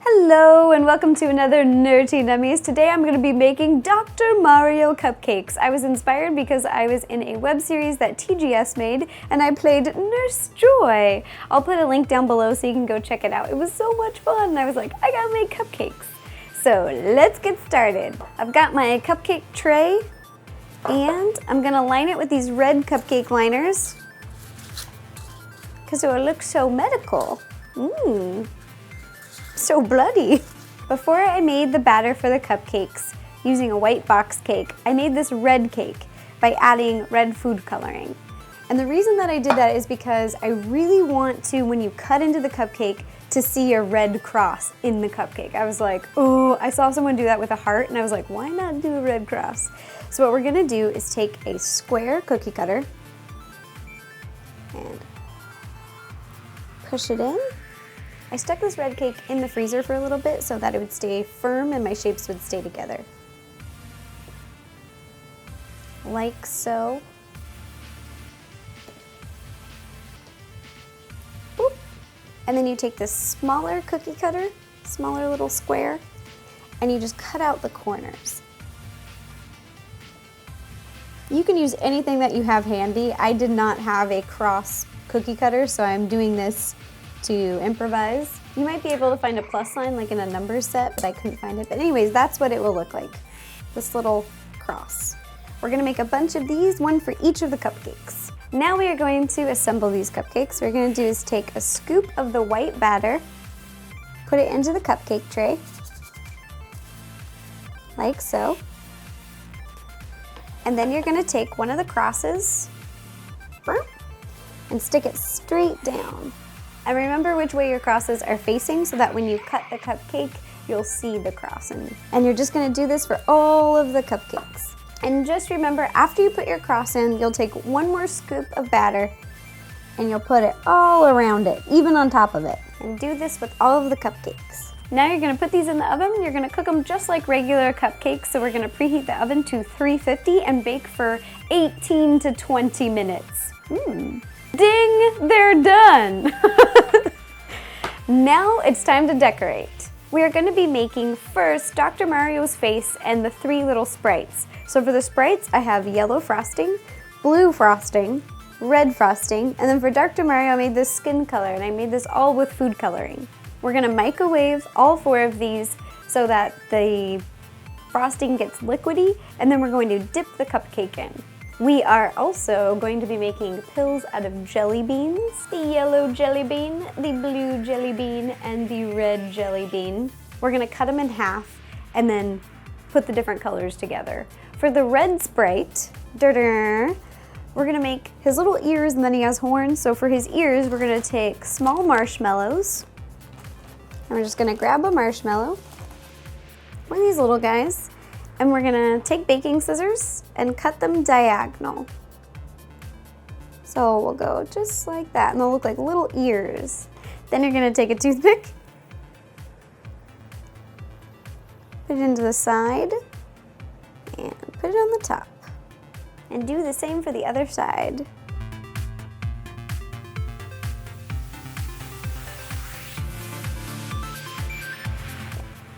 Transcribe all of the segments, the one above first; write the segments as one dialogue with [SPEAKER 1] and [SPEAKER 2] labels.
[SPEAKER 1] Hello and welcome to another Nerdy Nummies. Today I'm going to be making Dr. Mario cupcakes. I was inspired because I was in a web series that TGS made and I played Nurse Joy. I'll put a link down below so you can go check it out. It was so much fun and I was like, I gotta make cupcakes. So let's get started. I've got my cupcake tray and I'm going to line it with these red cupcake liners because it will look so medical. So bloody. Before I made the batter for the cupcakes using a white box cake, I made this red cake by adding red food coloring. And the reason that I did that is because I really want to, when you cut into the cupcake, to see a red cross in the cupcake. I was like, oh, I saw someone do that with a heart and I was like, why not do a red cross? So what we're gonna do is take a square cookie cutter and push it in. I stuck this red cake in the freezer for a little bit so that it would stay firm and my shapes would stay together. Like so. Boop. And then you take this smaller cookie cutter, smaller little square, and you just cut out the corners. You can use anything that you have handy. I did not have a cross cookie cutter, so I'm doing this to improvise. You might be able to find a plus sign like in a numbers set, but I couldn't find it. But anyways, that's what it will look like, this little cross. We're gonna make a bunch of these, one for each of the cupcakes. Now we are going to assemble these cupcakes. What we're gonna do is take a scoop of the white batter, put it into the cupcake tray, like so. And then you're gonna take one of the crosses and stick it straight down. And remember which way your crosses are facing so that when you cut the cupcake, you'll see the cross. And you're just gonna do this for all of the cupcakes. And just remember, after you put your cross in, you'll take one more scoop of batter and you'll put it all around it, even on top of it. And do this with all of the cupcakes. Now you're gonna put these in the oven. You're gonna cook them just like regular cupcakes. So we're gonna preheat the oven to 350 and bake for 18 to 20 minutes. Ding, they're done. Now it's time to decorate. We are going to be making first Dr. Mario's face and the three little sprites. So for the sprites, I have yellow frosting, blue frosting, red frosting, and then for Dr. Mario, I made this skin color, and I made this all with food coloring. We're going to microwave all four of these so that the frosting gets liquidy, and then we're going to dip the cupcake in. We are also going to be making pills out of jelly beans. The yellow jelly bean, the blue jelly bean, and the red jelly bean. We're gonna cut them in half and then put the different colors together. For the red sprite, we're gonna make his little ears and then he has horns. So for his ears, we're gonna take small marshmallows. And we're just gonna grab a marshmallow, one of these little guys, and we're gonna take baking scissors and cut them diagonal. So we'll go just like that, and they'll look like little ears. Then you're gonna take a toothpick, put it into the side, and put it on the top. And do the same for the other side.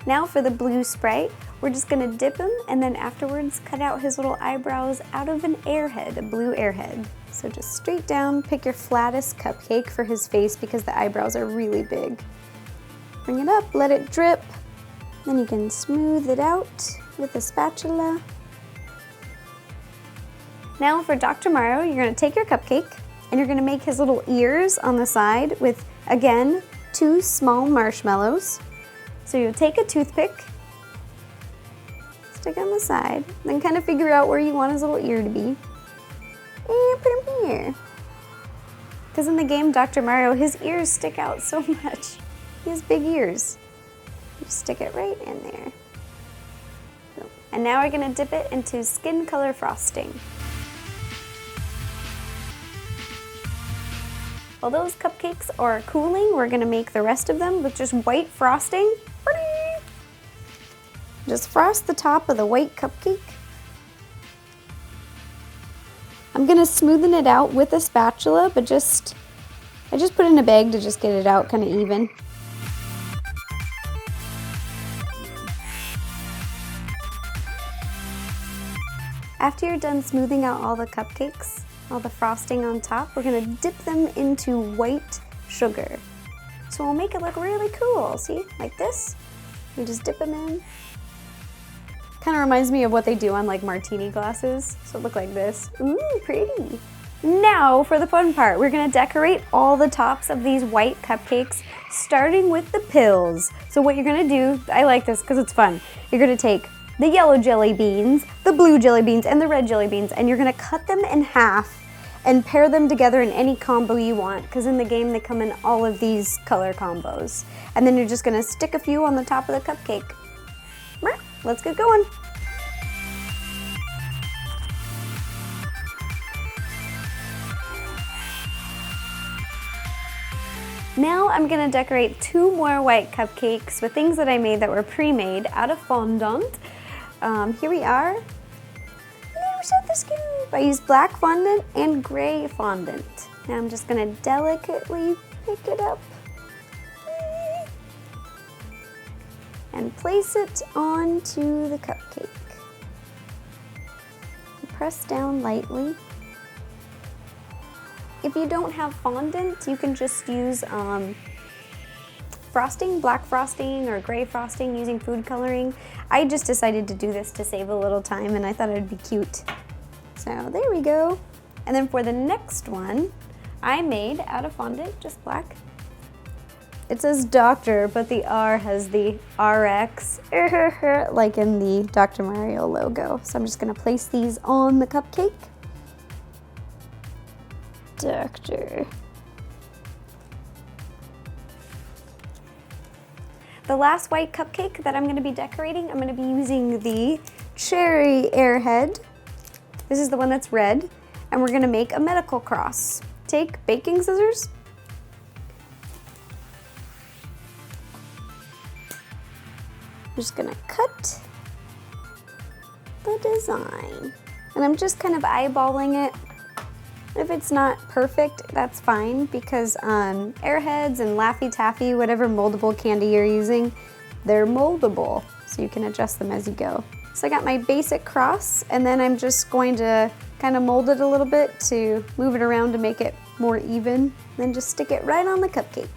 [SPEAKER 1] Now for the blue sprite, we're just gonna dip him and then afterwards cut out his little eyebrows out of an airhead, a blue airhead. So just straight down, pick your flattest cupcake for his face because the eyebrows are really big. Bring it up, let it drip. Then you can smooth it out with a spatula. Now for Dr. Mario, you're gonna take your cupcake and you're gonna make his little ears on the side with, again, 2 small marshmallows. So you'll take a toothpick, stick it on the side, then kind of figure out where you want his little ear to be. And put him here. Because in the game Dr. Mario, his ears stick out so much. He has big ears. Just stick it right in there. Boom. And now we're gonna dip it into skin color frosting. While those cupcakes are cooling, we're gonna make the rest of them with just white frosting. Just frost the top of the white cupcake. I'm gonna smoothen it out with a spatula, but I just put it in a bag to just get it out kind of even. After you're done smoothing out all the cupcakes, all the frosting on top, we're gonna dip them into white sugar. So we'll make it look really cool, see, like this. We just dip them in. Kind of reminds me of what they do on like martini glasses. So it look like this. Ooh, pretty. Now for the fun part, we're gonna decorate all the tops of these white cupcakes, starting with the pills. So what you're gonna do, I like this because it's fun. You're gonna take the yellow jelly beans, the blue jelly beans, and the red jelly beans, and you're gonna cut them in half and pair them together in any combo you want, because in the game they come in all of these color combos. And then you're just gonna stick a few on the top of the cupcake. Let's get going. Now I'm gonna decorate 2 more white cupcakes with things that I made that were pre-made out of fondant. Here we are. There's the scoop. I used black fondant and gray fondant. Now I'm just gonna delicately pick it up and place it onto the cupcake. Press down lightly. If you don't have fondant, you can just use frosting, black frosting or gray frosting using food coloring. I just decided to do this to save a little time and I thought it would be cute. So there we go. And then for the next one, I made out of fondant, just black. It says doctor, but the R has the RX, like in the Dr. Mario logo. So I'm just gonna place these on the cupcake. Doctor. The last white cupcake that I'm going to be decorating, I'm going to be using the cherry airhead. This is the one that's red, and we're going to make a medical cross. Take baking scissors. I'm just going to cut the design, and I'm just kind of eyeballing it. If it's not perfect, that's fine, because Airheads and Laffy Taffy, whatever moldable candy you're using, they're moldable, so you can adjust them as you go. So I got my basic cross, and then I'm just going to kind of mold it a little bit to move it around to make it more even, then just stick it right on the cupcake.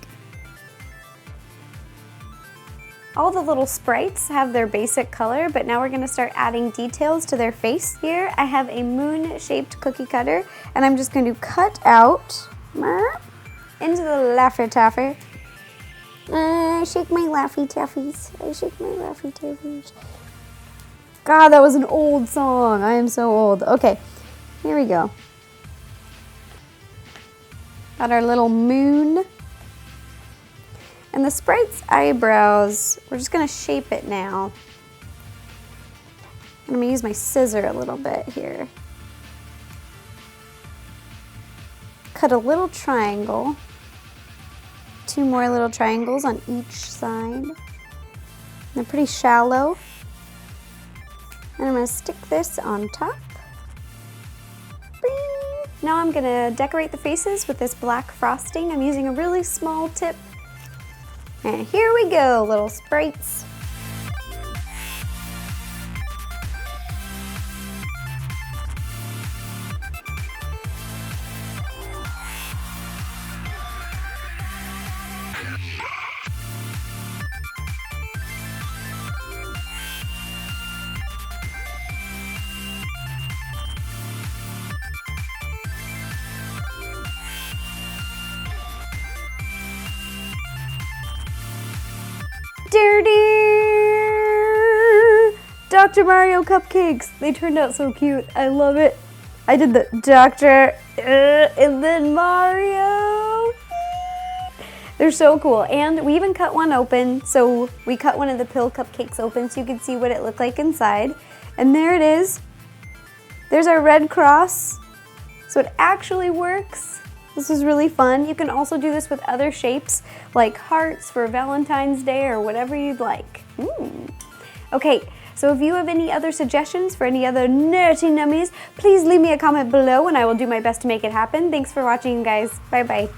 [SPEAKER 1] All the little sprites have their basic color, but now we're gonna start adding details to their face. Here I have a moon-shaped cookie cutter, and I'm just going to cut out into the Laffy Taffy. I shake my Laffy Taffies. I shake my Laffy Taffies. God, that was an old song. I am so old. Okay, here we go. Got our little moon. And the sprite's eyebrows, we're just gonna shape it now. I'm gonna use my scissor a little bit here. Cut a little triangle. 2 more little triangles on each side. They're pretty shallow. And I'm gonna stick this on top. Bing. Now I'm gonna decorate the faces with this black frosting. I'm using a really small tip. And here we go, little sprites. Dr. Mario cupcakes. They turned out so cute. I love it. I did the Dr. And then Mario. They're so cool. And we even cut one open. So we cut one of the pill cupcakes open so you can see what it looked like inside. And there it is. There's our red cross. So it actually works. This is really fun. You can also do this with other shapes like hearts for Valentine's Day or whatever you'd like. Okay, so if you have any other suggestions for any other nerdy nummies, please leave me a comment below and I will do my best to make it happen. Thanks for watching, guys. Bye-bye.